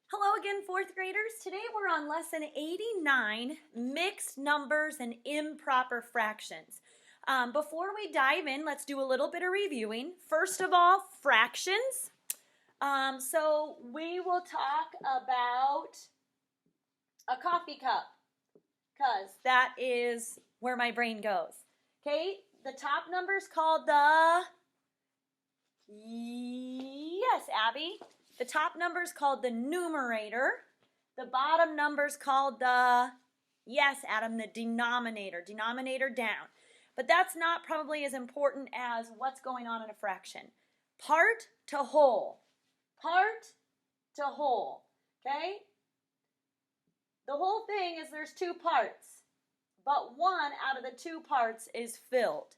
Hello again, fourth graders. Today we're on lesson 89, mixed numbers and improper fractions. Before we dive in, let's do a little bit of reviewing. First of all, fractions. So we will talk about a coffee cup, because that is where my brain goes. Okay, the top number is called the, yes, Abby. The top number is called the numerator. The bottom number is called the, yes, Adam, the denominator. Denominator down. But that's not probably as important as what's going on in a fraction. Part to whole. Part to whole. Okay? The whole thing is there's two parts, but one out of the two parts is filled.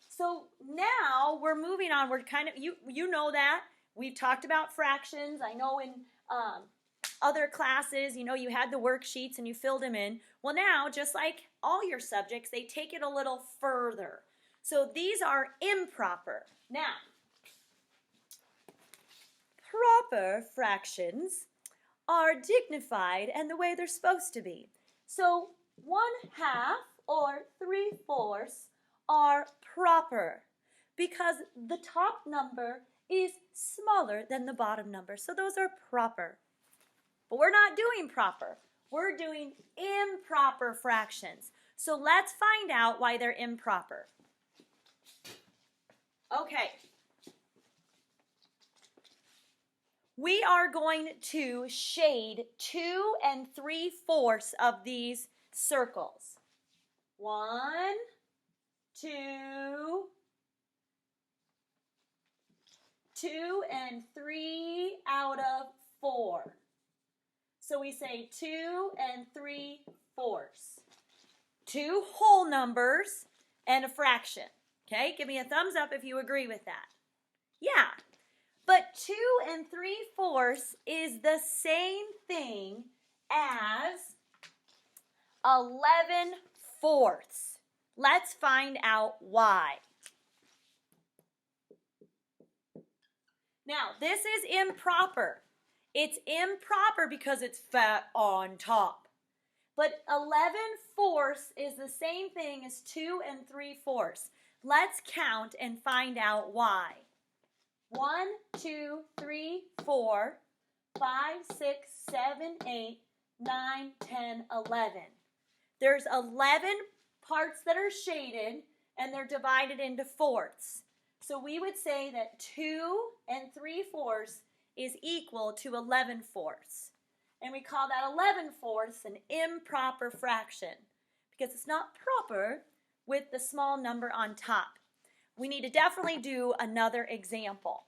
So now we're moving on. We're kind of, you know that. We've talked about fractions. I know in other classes, you had the worksheets and you filled them in. Well, now, just like all your subjects, they take it a little further. So these are improper. Now, proper fractions are dignified and the way they're supposed to be. So 1/2 or 3/4 are proper because the top number is smaller than the bottom number. So those are proper. But we're not doing proper. We're doing improper fractions. So let's find out why they're improper. Okay. We are going to shade 2 3/4 of these circles. 1, 2, 2 3 out of 4. So we say 2 3/4. Two whole numbers and a fraction. Okay, give me a thumbs up if you agree with that. Yeah, but 2 3/4 is the same thing as 11/4. Let's find out why. Now, this is improper. It's improper because it's fat on top. But 11/4 is the same thing as 2 3/4. Let's count and find out why. 1, 2, 3, 4, 5, 6, 7, 8, 9, 10, 11. There's 11 parts that are shaded and they're divided into fourths. So we would say that 2 3/4 is equal to 11/4. And we call that 11/4 an improper fraction because it's not proper with the small number on top. We need to definitely do another example.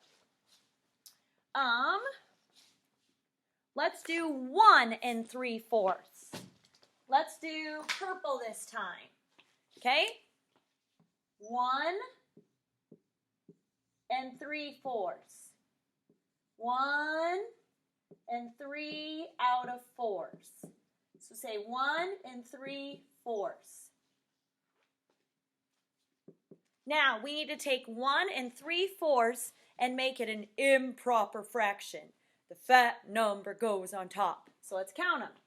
Let's do 1 3/4. Let's do purple this time. Okay? 1 3/4. 1 3 out of 4. So say 1 3/4. Now we need to take 1 3/4 and make it an improper fraction. The fat number goes on top. So let's count them.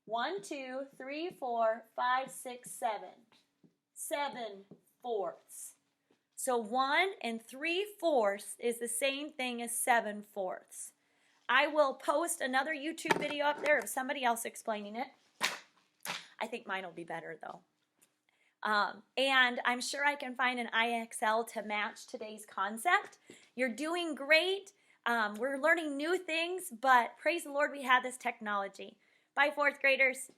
1, 2, 3, 4, 5, 6, 7. 7/4. So 1 3/4 is the same thing as 7/4. I will post another YouTube video up there of somebody else explaining it. I think mine will be better though. And I'm sure I can find an IXL to match today's concept. You're doing great. We're learning new things, but praise the Lord we have this technology. Bye, fourth graders.